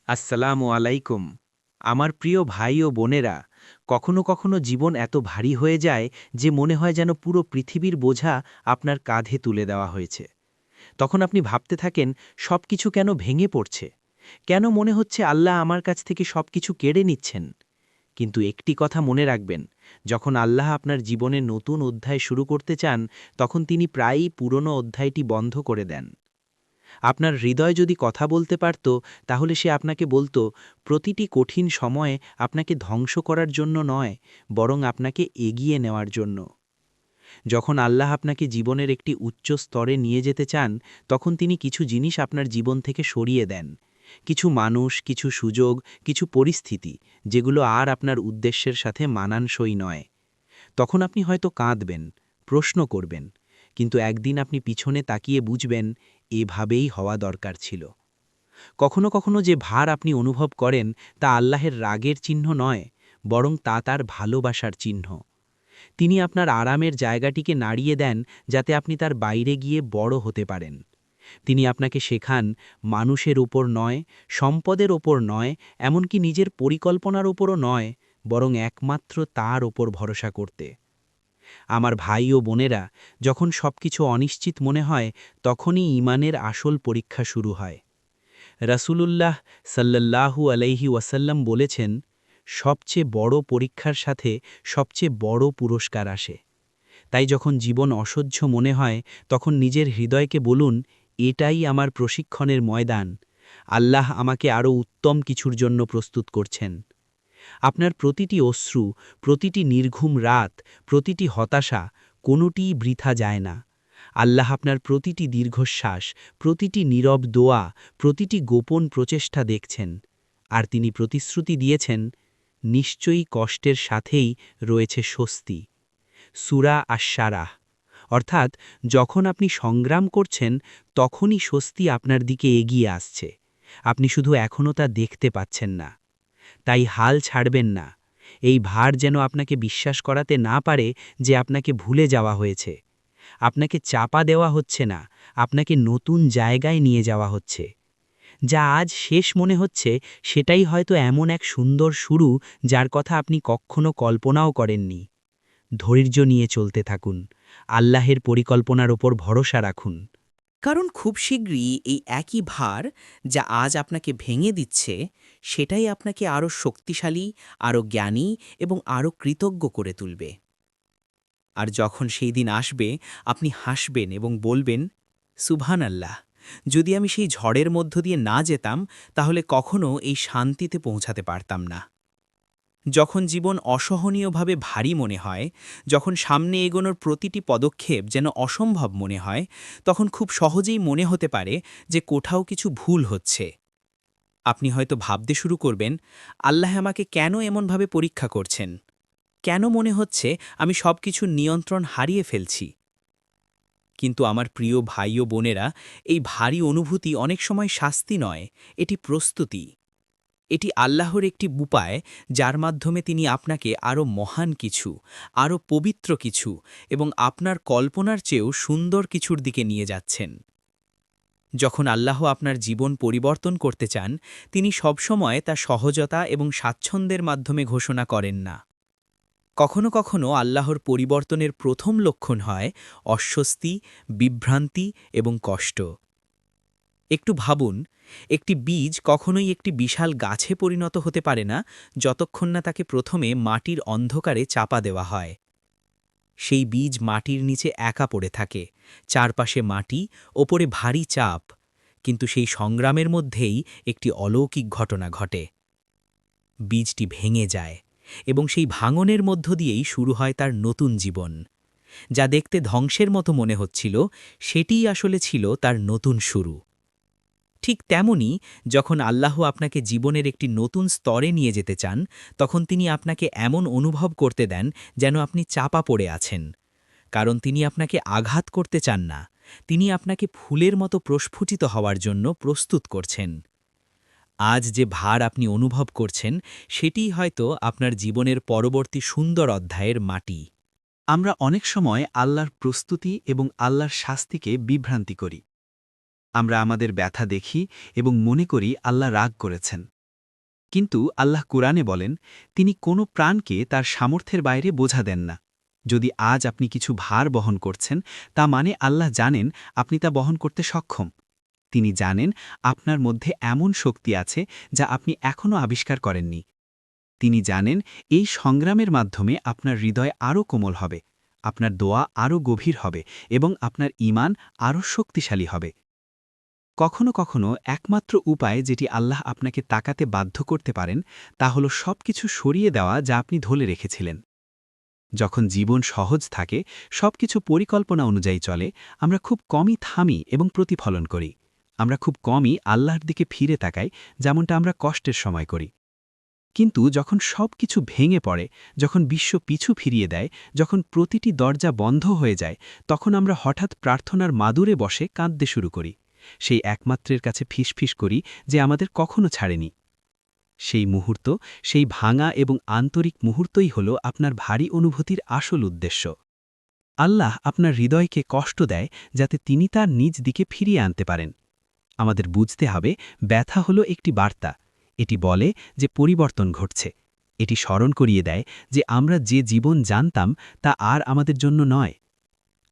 আসসালামু আলাইকুম। আমার প্রিয় ভাই ও বোনেরা, কখনো কখনো জীবন এত ভারী হয়ে যায় যে মনে হয় যেন পুরো পৃথিবীর বোঝা আপনার কাঁধে তুলে দেওয়া হয়েছে। তখন আপনি ভাবতে থাকেন সবকিছু কেন ভেঙে পড়ছে, কেন মনে হচ্ছে আল্লাহ আমার কাছ থেকে সবকিছু কেড়ে নিচ্ছেন। কিন্তু একটি কথা মনে রাখবেন, যখন আল্লাহ আপনার জীবনে নতুন অধ্যায় শুরু করতে চান, তখন তিনি প্রায়ই পুরনো অধ্যায়টি বন্ধ করে দেন। আপনার হৃদয় যদি কথা বলতে পারত, তাহলে সে আপনাকে বলতো, প্রতিটি কঠিন সময়ে আপনাকে ধ্বংস করার জন্য নয়, বরং আপনাকে এগিয়ে নেওয়ার জন্য। যখন আল্লাহ আপনাকে জীবনের একটি উচ্চ স্তরে নিয়ে যেতে চান, তখন তিনি কিছু জিনিস আপনার জীবন থেকে সরিয়ে দেন। কিছু মানুষ, কিছু সুযোগ, কিছু পরিস্থিতি, যেগুলো আর আপনার উদ্দেশ্যের সাথে মানানসই নয়। তখন আপনি হয়তো কাঁদবেন, প্রশ্ন করবেন, কিন্তু একদিন আপনি পিছনে তাকিয়ে বুঝবেন, এভাবেই হওয়া দরকার ছিল। কখনো কখনো যে ভার আপনি অনুভব করেন, তা আল্লাহের রাগের চিহ্ন নয়, বরং তা তার ভালোবাসার চিহ্ন। তিনি আপনার আরামের জায়গাটিকে নাড়িয়ে দেন, যাতে আপনি তার বাইরে গিয়ে বড় হতে পারেন। তিনি আপনাকে শেখান, মানুষের ওপর নয়, সম্পদের ওপর নয়, এমনকি নিজের পরিকল্পনার ওপরও নয়, বরং একমাত্র তার ওপর ভরসা করতে। আমার ভাই ও বোনেরা, যখন সবকিছু অনিশ্চিত মনে হয়, তখনই ঈমানের আসল পরীক্ষা শুরু হয়। রাসূলুল্লাহ সাল্লাল্লাহু আলাইহি ওয়াসাল্লাম বলেছেন, সবচেয়ে বড় পরীক্ষার সাথে সবচেয়ে বড় পুরস্কার আসে। তাই যখন জীবন অসহ্য মনে হয়, তখন নিজের হৃদয়কে বলুন, এটাই আমার প্রশিক্ষণের ময়দান। আল্লাহ আমাকে আরও উত্তম কিছুর জন্য প্রস্তুত করছেন। আপনার প্রতিটি অশ্রু, প্রতিটি নির্ঘুম রাত, প্রতিটি হতাশা, কোনোটিই বৃথা যায় না। আল্লাহ আপনার প্রতিটি দীর্ঘশ্বাস, প্রতিটি নীরব দোয়া, প্রতিটি গোপন প্রচেষ্টা দেখছেন। আর তিনি প্রতিশ্রুতি দিয়েছেন, নিশ্চয়ই কষ্টের সাথেই রয়েছে স্বস্তি। সূরা আশ-শারাহ। অর্থাৎ, যখন আপনি সংগ্রাম করছেন, তখনই স্বস্তি আপনার দিকে এগিয়ে আসছে। আপনি শুধু এখনও তা দেখতে পাচ্ছেন না। তাই হাল ছাড়বেন না। এই ভার যেন আপনাকে বিশ্বাস করাতে না পারে যে আপনাকে ভুলে যাওয়া হয়েছে। আপনাকে চাপা দেওয়া হচ্ছে না, আপনাকে নতুন জায়গায় নিয়ে যাওয়া হচ্ছে। যা আজ শেষ মনে হচ্ছে, সেটাই হয়তো এমন এক সুন্দর শুরু, যার কথা আপনি কখনো কল্পনাও করেননি। ধৈর্য নিয়ে চলতে থাকুন। আল্লাহের পরিকল্পনার ওপর ভরসা রাখুন। কারণ খুব শীঘ্রই এই একই ভার যা আজ আপনাকে ভেঙে দিচ্ছে, সেটাই আপনাকে আরও শক্তিশালী, আরও জ্ঞানী এবং আরও কৃতজ্ঞ করে তুলবে। আর যখন সেই দিন আসবে, আপনি হাসবেন এবং বলবেন, সুবহানাল্লাহ, যদি আমি সেই ঝড়ের মধ্য দিয়ে না যেতাম, তাহলে কখনো এই শান্তিতে পৌঁছাতে পারতাম না। যখন জীবন অসহনীয়ভাবে ভারী মনে হয়, যখন সামনে এগোনোর প্রতিটি পদক্ষেপ যেন অসম্ভব মনে হয়, তখন খুব সহজেই মনে হতে পারে যে কোথাও কিছু ভুল হচ্ছে। আপনি হয়তো ভাবতে শুরু করবেন, আল্লাহ আমাকে কেন এমনভাবে পরীক্ষা করছেন? কেন মনে হচ্ছে আমি সবকিছুর নিয়ন্ত্রণ হারিয়ে ফেলছি? কিন্তু আমার প্রিয় ভাই ও বোনেরা, এই ভারী অনুভূতি অনেক সময় শাস্তি নয়, এটি প্রস্তুতি। এটি আল্লাহর একটি উপায়, যার মাধ্যমে তিনি আপনাকে আরও মহান কিছু, আরও পবিত্র কিছু এবং আপনার কল্পনার চেয়েও সুন্দর কিছুর দিকে নিয়ে যাচ্ছেন। যখন আল্লাহ আপনার জীবন পরিবর্তন করতে চান, তিনি সবসময় তা সহজতা এবং স্বাচ্ছন্দ্যের মাধ্যমে ঘোষণা করেন না। কখনো কখনো আল্লাহর পরিবর্তনের প্রথম লক্ষণ হয় অস্বস্তি, বিভ্রান্তি এবং কষ্ট। একটু ভাবুন, একটি বীজ কখনোই একটি বিশাল গাছে পরিণত হতে পারে না যতক্ষণ না তাকে প্রথমে মাটির অন্ধকারে চাপা দেওয়া হয়। সেই বীজ মাটির নিচে একা পড়ে থাকে, চারপাশে মাটি, ওপরে ভারী চাপ। কিন্তু সেই সংগ্রামের মধ্যেই একটি অলৌকিক ঘটনা ঘটে। বীজটি ভেঙে যায় এবং সেই ভাঙনের মধ্য দিয়েই শুরু হয় তার নতুন জীবন। যা দেখতে ধ্বংসের মতো মনে হচ্ছিল, সেটিই আসলে ছিল তার নতুন শুরু। ঠিক তেমনি, যখন আল্লাহ আপনাকে জীবনের একটি নতুন স্তরে নিয়ে যেতে চান, তখন তিনি আপনাকে এমন অনুভব করতে দেন যেন আপনি চাপা পড়ে আছেন। কারণ তিনি আপনাকে আঘাত করতে চান না, তিনি আপনাকে ফুলের মতো প্রস্ফুটিত হওয়ার জন্য প্রস্তুত করছেন। আজ যে ভার আপনি অনুভব করছেন, সেটিই হয়তো আপনার জীবনের পরবর্তী সুন্দর অধ্যায়ের মাটি। আমরা অনেক সময় আল্লাহর প্রস্তুতি এবং আল্লাহর শাস্তিকে বিভ্রান্তি করি। আমরা আমাদের ব্যথা দেখি এবং মনে করি আল্লাহ রাগ করেছেন। কিন্তু আল্লাহ কুরআনে বলেন, তিনি কোনো প্রাণকে তার সামর্থ্যের বাইরে বোঝা দেন না। যদি আজ আপনি কিছু ভার বহন করছেন, তা মানে আল্লাহ জানেন আপনি তা বহন করতে সক্ষম। তিনি জানেন আপনার মধ্যে এমন শক্তি আছে যা আপনি এখনও আবিষ্কার করেননি। তিনি জানেন এই সংগ্রামের মাধ্যমে আপনার হৃদয় আরও কোমল হবে, আপনার দোয়া আরও গভীর হবে এবং আপনার ঈমান আরও শক্তিশালী হবে। কখনো কখনো একমাত্র উপায় যেটি আল্লাহ আপনাকে তাকাতে বাধ্য করতে পারেন তা হল সবকিছু সরিয়ে দেওয়া যা আপনি ধরে রেখেছিলেন। যখন জীবন সহজ থাকে, সবকিছু পরিকল্পনা অনুযায়ী চলে, আমরা খুব কমই থামি এবং প্রতিফলন করি। আমরা খুব কমই আল্লাহর দিকে ফিরে তাকাই, যেমনটা আমরা কষ্টের সময় করি। কিন্তু যখন সবকিছু ভেঙে পড়ে, যখন বিশ্ব পিছু ফিরিয়ে দেয়, যখন প্রতিটি দরজা বন্ধ হয়ে যায়, তখন আমরা হঠাৎ প্রার্থনার মাদুরে বসে কাঁদতে শুরু করি। সেই একমাত্রের কাছে ফিসফিস করি যে আমাদের কখনো ছাড়েনি। সেই মুহূর্ত, সেই ভাঙা এবং আন্তরিক মুহূর্তই হল আপনার ভারী অনুভূতির আসল উদ্দেশ্য। আল্লাহ আপনার হৃদয়কে কষ্ট দেয় যাতে তিনি তার নিজ দিকে ফিরিয়ে আনতে পারেন। আমাদের বুঝতে হবে, ব্যথা হল একটি বার্তা। এটি বলে যে পরিবর্তন ঘটছে। এটি স্মরণ করিয়ে দেয় যে আমরা যে জীবন জানতাম তা আর আমাদের জন্য নয়।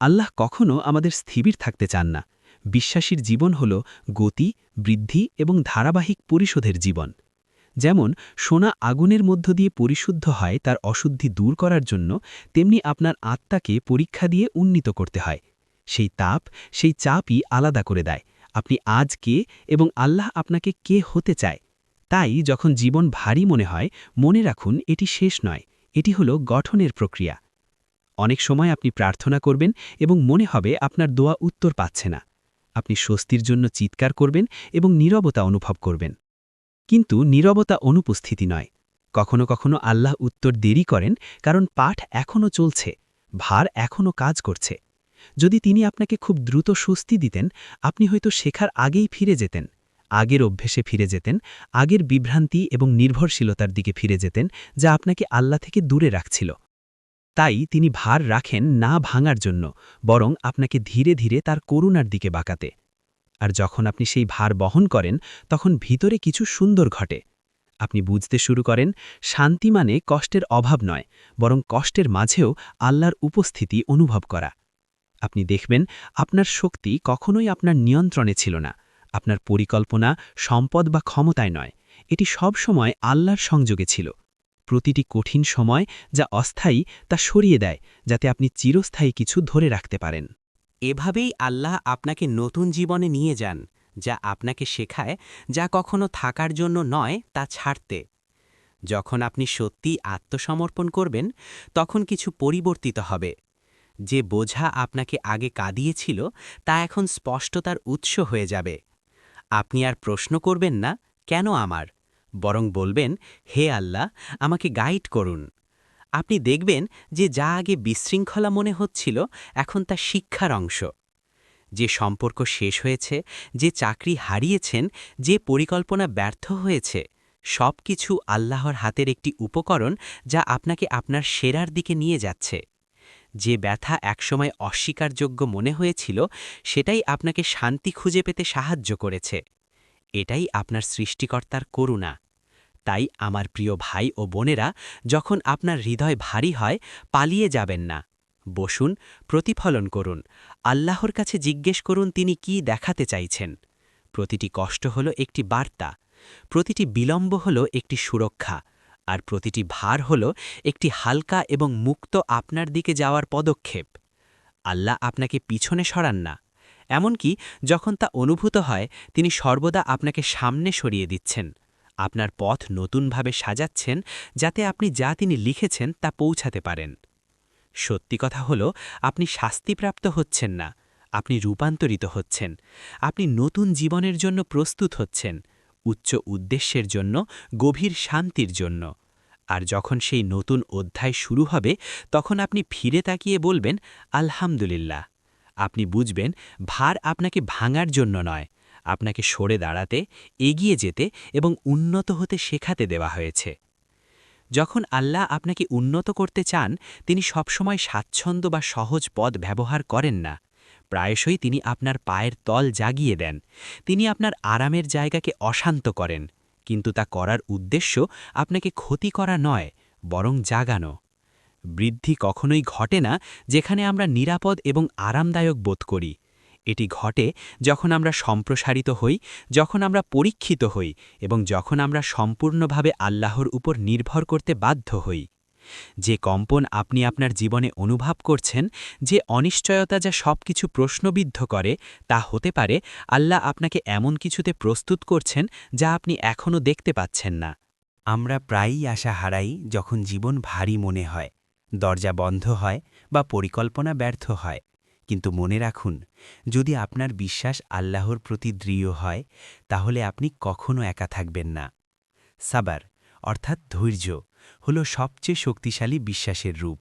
আল্লাহ কখনো আমাদের স্থির থাকতে চান না। বিশ্বাসীর জীবন হল গতি, বৃদ্ধি এবং ধারাবাহিক পরিশোধের জীবন। যেমন সোনা আগুনের মধ্য দিয়ে পরিশুদ্ধ হয় তার অশুদ্ধি দূর করার জন্য, তেমনি আপনার আত্মাকে পরীক্ষা দিয়ে উন্নীত করতে হয়। সেই তাপ, সেই চাপই আলাদা করে দেয় আপনি আজ কে এবং আল্লাহ আপনাকে কে হতে চায়। তাই যখন জীবন ভারী মনে হয়, মনে রাখুন এটি শেষ নয়, এটি হল গঠনের প্রক্রিয়া। অনেক সময় আপনি প্রার্থনা করবেন এবং মনে হবে আপনার দোয়া উত্তর পাচ্ছে না। আপনি স্বস্তির জন্য চিৎকার করবেন এবং নীরবতা অনুভব করবেন। কিন্তু নীরবতা অনুপস্থিতি নয়। কখনো কখনো আল্লাহ উত্তর দেরি করেন কারণ পাঠ এখনও চলছে, ভার এখনও কাজ করছে। যদি তিনি আপনাকে খুব দ্রুত স্বস্তি দিতেন, আপনি হয়তো শেখার আগেই ফিরে যেতেন, আগের অভ্যেসে ফিরে যেতেন, আগের বিভ্রান্তি এবং নির্ভরশীলতার দিকে ফিরে যেতেন যা আপনাকে আল্লাহ থেকে দূরে রাখছিল। তাই তিনি ভার রাখেন না ভাঙার জন্য, বরং আপনাকে ধীরে ধীরে তার করুণার দিকে বাঁকাতে। আর যখন আপনি সেই ভার বহন করেন, তখন ভিতরে কিছু সুন্দর ঘটে। আপনি বুঝতে শুরু করেন, শান্তি মানে কষ্টের অভাব নয়, বরং কষ্টের মাঝেও আল্লাহর উপস্থিতি অনুভব করা। আপনি দেখবেন আপনার শক্তি কখনোই আপনার নিয়ন্ত্রণে ছিল না, আপনার পরিকল্পনা, সম্পদ বা ক্ষমতায় নয়, এটি সব সময় আল্লাহর সংযোগে ছিল। প্রতিটি কঠিন সময় যা অস্থায়ী তা সরিয়ে দেয়, যাতে আপনি চিরস্থায়ী কিছু ধরে রাখতে পারেন। এভাবেই আল্লাহ আপনাকে নতুন জীবনে নিয়ে যান, যা আপনাকে শেখায় যা কখনো থাকার জন্য নয় তা ছাড়তে। যখন আপনি সত্যি আত্মসমর্পণ করবেন, তখন কিছু পরিবর্তিত হবে। যে বোঝা আপনাকে আগে কাঁদিয়েছিল তা এখন স্পষ্টতার উৎস হয়ে যাবে। আপনি আর প্রশ্ন করবেন না, কেন আমার, বরং বলবেন, হে আল্লাহ, আমাকে গাইড করুন। আপনি দেখবেন যে যা আগে বিশৃঙ্খলা মনে হচ্ছিল এখন তা শিক্ষার অংশ। যে সম্পর্ক শেষ হয়েছে, যে চাকরি হারিয়েছেন, যে পরিকল্পনা ব্যর্থ হয়েছে, সব কিছু আল্লাহর হাতের একটি উপকরণ যা আপনাকে আপনার সেরার দিকে নিয়ে যাচ্ছে। যে ব্যথা একসময় অস্বীকারযোগ্য মনে হয়েছিল, সেটাই আপনাকে শান্তি খুঁজে পেতে সাহায্য করেছে। এটাই আপনার সৃষ্টিকর্তার করুণা। তাই আমার প্রিয় ভাই ও বোনেরা, যখন আপনার হৃদয় ভারী হয়, পালিয়ে যাবেন না। বসুন, প্রতিফলন করুন, আল্লাহর কাছে জিজ্ঞেস করুন তিনি কি দেখাতে চাইছেন। প্রতিটি কষ্ট হল একটি বার্তা, প্রতিটি বিলম্ব হল একটি সুরক্ষা, আর প্রতিটি ভার হল একটি হালকা এবং মুক্ত আপনার দিকে যাওয়ার পদক্ষেপ। আল্লাহ আপনাকে পিছনে সরান না, এমনকি যখন তা অনুভূত হয় তিনি সর্বদা আপনাকে সামনে সরিয়ে দিচ্ছেন, আপনার পথ নতুনভাবে সাজাচ্ছেন, যাতে আপনি যা তিনি লিখেছেন তা পৌঁছাতে পারেন। সত্যি কথা হল, আপনি শাস্তিপ্রাপ্ত হচ্ছেন না, আপনি রূপান্তরিত হচ্ছেন। আপনি নতুন জীবনের জন্য প্রস্তুত হচ্ছেন, উচ্চ উদ্দেশ্যের জন্য, গভীর শান্তির জন্য। আর যখন সেই নতুন অধ্যায় শুরু হবে, তখন আপনি ফিরে তাকিয়ে বলবেন, আলহামদুলিল্লাহ। আপনি বুঝবেন ভার আপনাকে ভাঙার জন্য নয়, আপনাকে সরে দাঁড়াতে, এগিয়ে যেতে এবং উন্নত হতে শেখাতে দেওয়া হয়েছে। যখন আল্লাহ আপনাকে উন্নত করতে চান, তিনি সবসময় স্বাচ্ছন্দ্য বা সহজ পদ ব্যবহার করেন না। প্রায়শই তিনি আপনার পায়ের তল জাগিয়ে দেন, তিনি আপনার আরামের জায়গাকে অশান্ত করেন। কিন্তু তা করার উদ্দেশ্য আপনাকে ক্ষতি করা নয়, বরং জাগানো। বৃদ্ধি কখনোই ঘটে না যেখানে আমরা নিরাপদ এবং আরামদায়ক বোধ করি। এটি ঘটে যখন আমরা সম্প্রসারিত হই, যখন আমরা পরীক্ষিত হই এবং যখন আমরা সম্পূর্ণভাবে আল্লাহর উপর নির্ভর করতে বাধ্য হই। যে কম্পন আপনি আপনার জীবনে অনুভব করছেন, যে অনিশ্চয়তা যা সবকিছু প্রশ্নবিদ্ধ করে, তা হতে পারে আল্লাহ আপনাকে এমন কিছুতে প্রস্তুত করছেন যা আপনি এখনও দেখতে পাচ্ছেন না। আমরা প্রায়ই আশা হারাই যখন জীবন ভারী মনে হয়, দরজা বন্ধ হয় বা পরিকল্পনা ব্যর্থ হয়। কিন্তু মনে রাখুন, যদি আপনার বিশ্বাস আল্লাহর প্রতি দৃঢ় হয়, তাহলে আপনি কখনো একা থাকবেন না। সাবার অর্থাৎ ধৈর্য হল সবচেয়ে শক্তিশালী বিশ্বাসের রূপ।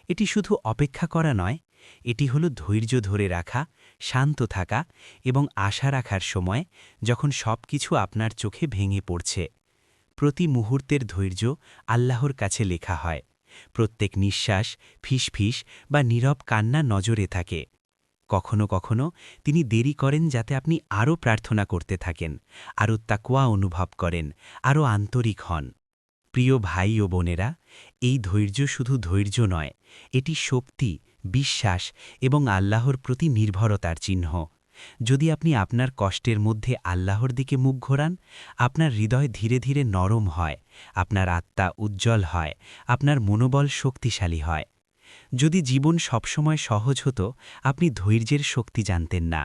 এটি শুধু অপেক্ষা করা নয়, এটি হল ধৈর্য ধরে রাখা, শান্ত থাকা এবং আশা রাখার সময় যখন সবকিছু আপনার চোখে ভেঙে পড়ছে। প্রতি মুহূর্তের ধৈর্য আল্লাহর কাছে লেখা হয়। প্রত্যেক নিঃশ্বাস, ফিসফিস বা নীরব কান্না নজরে থাকে। কখনো কখনো তিনি দেরি করেন যাতে আপনি আরও প্রার্থনা করতে থাকেন, আরও তাকওয়া অনুভব করেন, আরও আন্তরিক হন। প্রিয় ভাই ও বোনেরা, এই ধৈর্য শুধু ধৈর্য নয়, এটি শক্তি, বিশ্বাস এবং আল্লাহর প্রতি নির্ভরতার চিহ্ন। যদি আপনি আপনার কষ্টের মধ্যে আল্লাহর দিকে মুখ ঘোরান, আপনার হৃদয় ধীরে ধীরে নরম হয়, আপনার আত্মা উজ্জ্বল হয়, আপনার মনোবল শক্তিশালী হয়। যদি জীবন সবসময় সহজ হতো, আপনি ধৈর্যের শক্তি জানতেন না।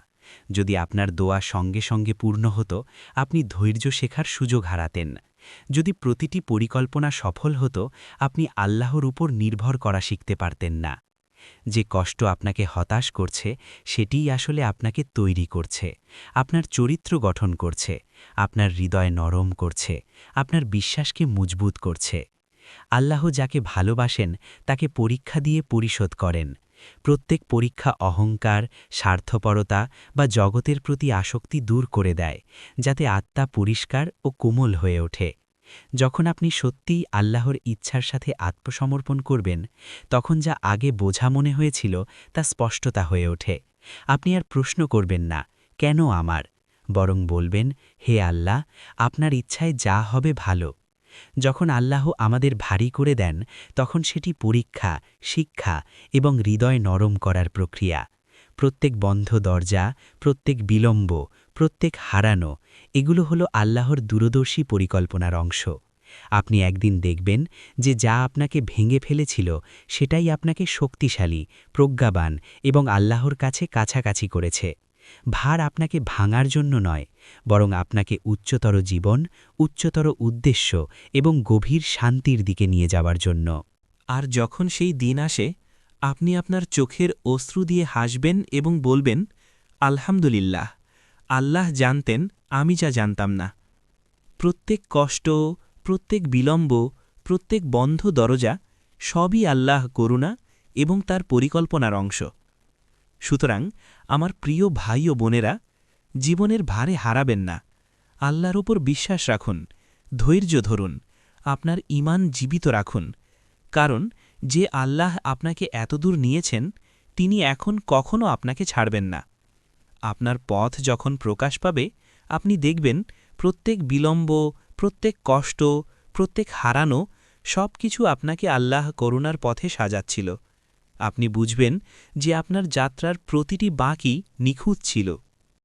যদি আপনার দোয়া সঙ্গে সঙ্গে পূর্ণ হতো, আপনি ধৈর্য শেখার সুযোগ হারাতেন। যদি প্রতিটি পরিকল্পনা সফল হতো, আপনি আল্লাহর উপর নির্ভর করা শিখতে পারতেন না। যে কষ্ট আপনাকে হতাশ করছে, সেটিই আসলে আপনাকে তৈরি করছে, আপনার চরিত্র গঠন করছে, আপনার হৃদয় নরম করছে, আপনার বিশ্বাসকে মজবুত করছে। আল্লাহ যাকে ভালোবাসেন তাকে পরীক্ষা দিয়ে পরিশোধ করেন। প্রত্যেক পরীক্ষা অহংকার, স্বার্থপরতা বা জগতের প্রতি আসক্তি দূর করে দেয়, যাতে আত্মা পরিষ্কার ও কোমল হয়ে ওঠে। যখন আপনি সত্যিই আল্লাহর ইচ্ছার সাথে আত্মসমর্পণ করবেন, তখন যা আগে বোঝা মনে হয়েছিল তা স্পষ্টতা হয়ে ওঠে। আপনি আর প্রশ্ন করবেন না, কেন আমার, বরং বলবেন, হে আল্লাহ, আপনার ইচ্ছায় যা হবে ভালো। যখন আল্লাহ আমাদের ভারী করে দেন, তখন সেটি পরীক্ষা, শিক্ষা এবং হৃদয় নরম করার প্রক্রিয়া। প্রত্যেক বন্ধ দরজা, প্রত্যেক বিলম্ব, প্রত্যেক হারানো, এগুলো হলো আল্লাহর দূরদর্শী পরিকল্পনার অংশ। আপনি একদিন দেখবেন যে যা আপনাকে ভেঙে ফেলেছিল, সেটাই আপনাকে শক্তিশালী, প্রজ্ঞাবান এবং আল্লাহর কাছে কাছাকাছি করেছে। ভার আপনাকে ভাঙার জন্য নয়, বরং আপনাকে উচ্চতর জীবন, উচ্চতর উদ্দেশ্য এবং গভীর শান্তির দিকে নিয়ে যাওয়ার জন্য। আর যখন সেই দিন আসে, আপনি আপনার চোখের অশ্রু দিয়ে হাসবেন এবং বলবেন, আলহামদুলিল্লাহ, আল্লাহ জানতেন আমি যা জানতাম না। প্রত্যেক কষ্ট, প্রত্যেক বিলম্ব, প্রত্যেক বন্ধ দরজা সবই আল্লাহ করুণা এবং তার পরিকল্পনার অংশ। সুতরাং আমার প্রিয় ভাই ও বোনেরা, জীবনের ভারে হারাবেন না। আল্লাহর ওপর বিশ্বাস রাখুন, ধৈর্য ধরুন, আপনার ঈমান জীবিত রাখুন। কারণ যে আল্লাহ আপনাকে এতদূর নিয়েছেন, তিনি এখন কখনো আপনাকে ছাড়বেন না। আপনার পথ যখন প্রকাশ পাবে, আপনি দেখবেন প্রত্যেক বিলম্ব, প্রত্যেক কষ্ট, প্রত্যেক হারানো সব কিছু আপনাকে আল্লাহ করুণার পথে সাজাচ্ছিল। আপনি বুঝবেন যে আপনার যাত্রার প্রতিটি বাঁকই নিখুঁত ছিল।